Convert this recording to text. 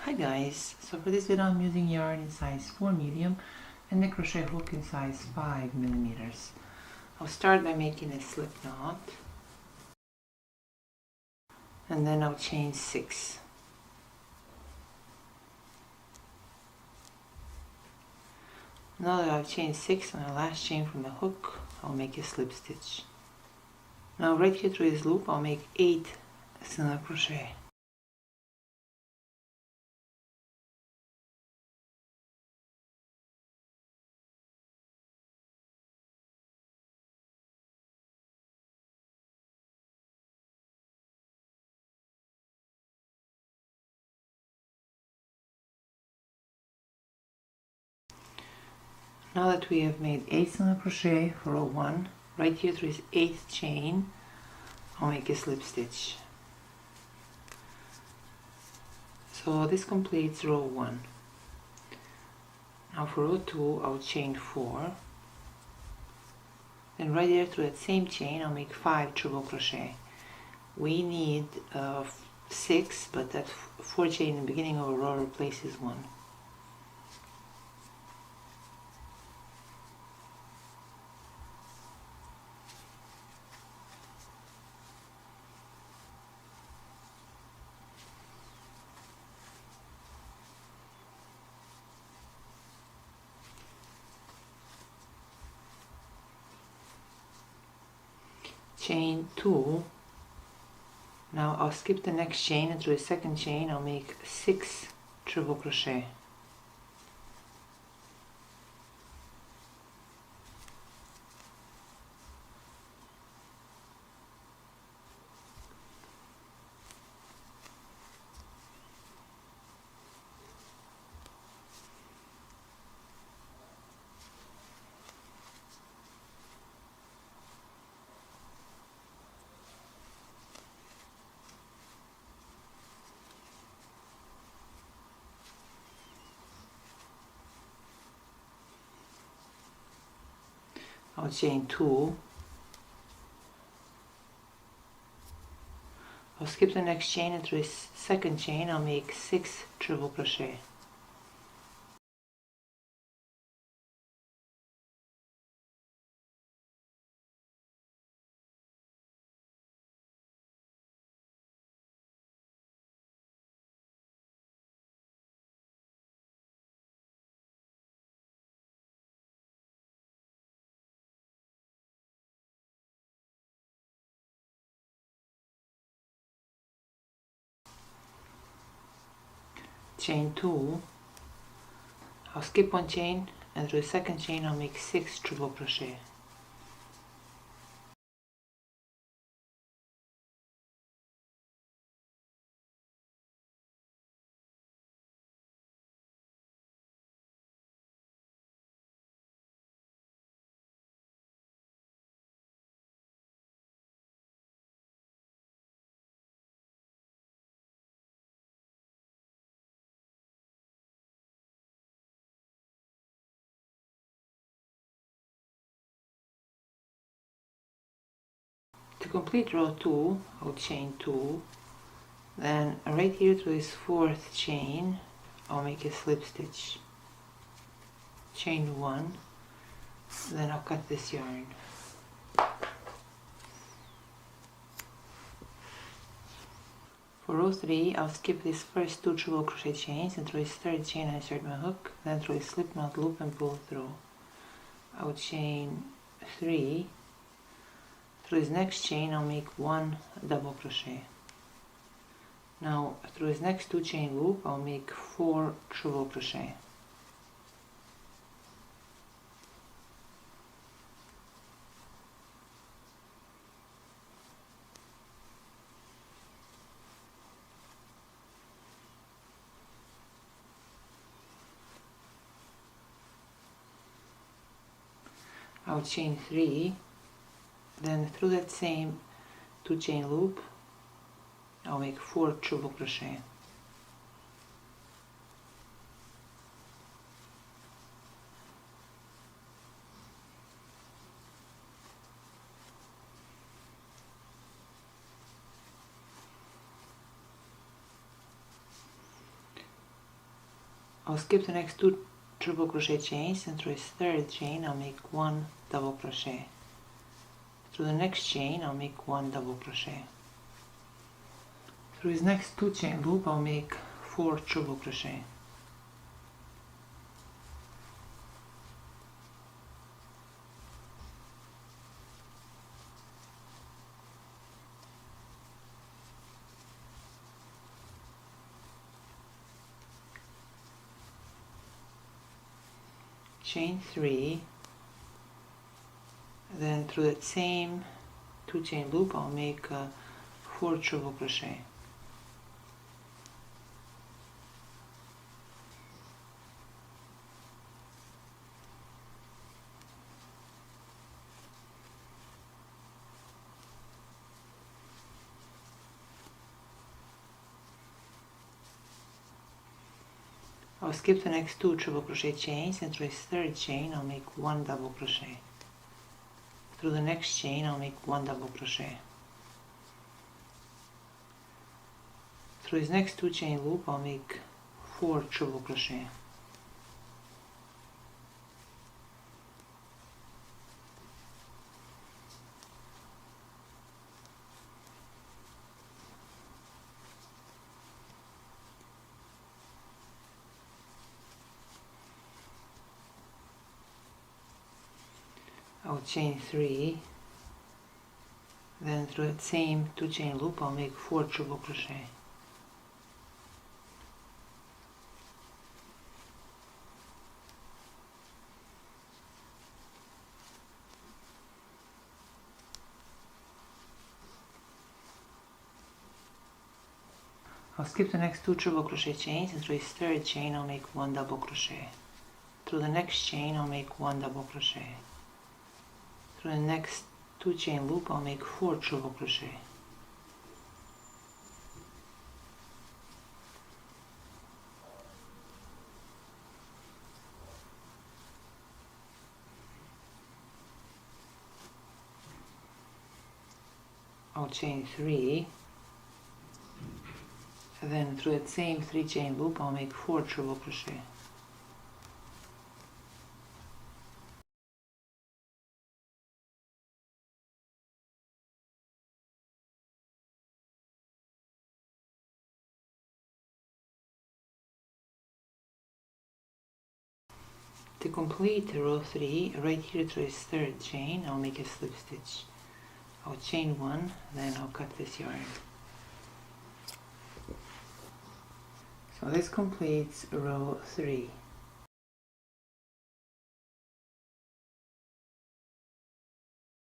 Hi guys, so for this video I'm using yarn in size 4 medium and the crochet hook in size 5 millimeters. I'll start by making a slip knot and then I'll chain 6. Now that I've chained 6 on the last chain from the hook, I'll make a slip stitch. Now right here through this loop I'll make 8 single crochet. Now that we have made 8 single crochet for row 1, right here through this 8th chain, I'll make a slip stitch. So this completes row 1. Now for row 2, I'll chain 4. Then right there through that same chain, I'll make 5 triple crochet. We need 6, but that 4 chain in the beginning of a row replaces 1. Chain 2. Now I'll skip the next chain, and through the second chain I'll make 6 triple crochet. I'll chain 2. I'll skip the next chain, and through the second chain I'll make 6 triple crochet. Chain 2. I'll skip one chain, and through the second chain I'll make 6 triple crochet. To complete row 2, I'll chain 2. Then right here to this 4th chain, I'll make a slip stitch. Chain 1, then I'll cut this yarn. For row 3, I'll skip these first 2 triple crochet chains, and through this 3rd chain I insert my hook, then through a slip knot loop and pull through. I'll chain 3. Through this next chain I'll make 1 double crochet. Now through this next 2 chain loop I'll make 4 triple crochet. I'll chain 3, then through that same 2 chain loop I'll make 4 triple crochet. I'll skip the next 2 triple crochet chains, and through a third chain I'll make 1 double crochet. Through the next chain I'll make 1 double crochet. Through his next 2 chain loop I'll make 4 triple crochet. Chain 3, then through that same 2 chain loop I'll make 4 triple crochet. I'll skip the next 2 triple crochet chains, and through a third chain I'll make 1 double crochet. Through the next chain I'll make 1 double crochet. Through his next 2 chain loop I'll make 4 triple crochet. I'll chain 3, then through that same 2 chain loop I'll make 4 triple crochet. I'll skip the next 2 triple crochet chains, and through his third chain I'll make 1 double crochet. Through the next chain I'll make 1 double crochet. Through the next 2 chain loop I'll make 4 triple crochet. I'll chain 3, and then through that same 3 chain loop I'll make 4 triple crochet. To complete row 3, right here through this third chain, I'll make a slip stitch. I'll chain 1, then I'll cut this yarn. So this completes row 3.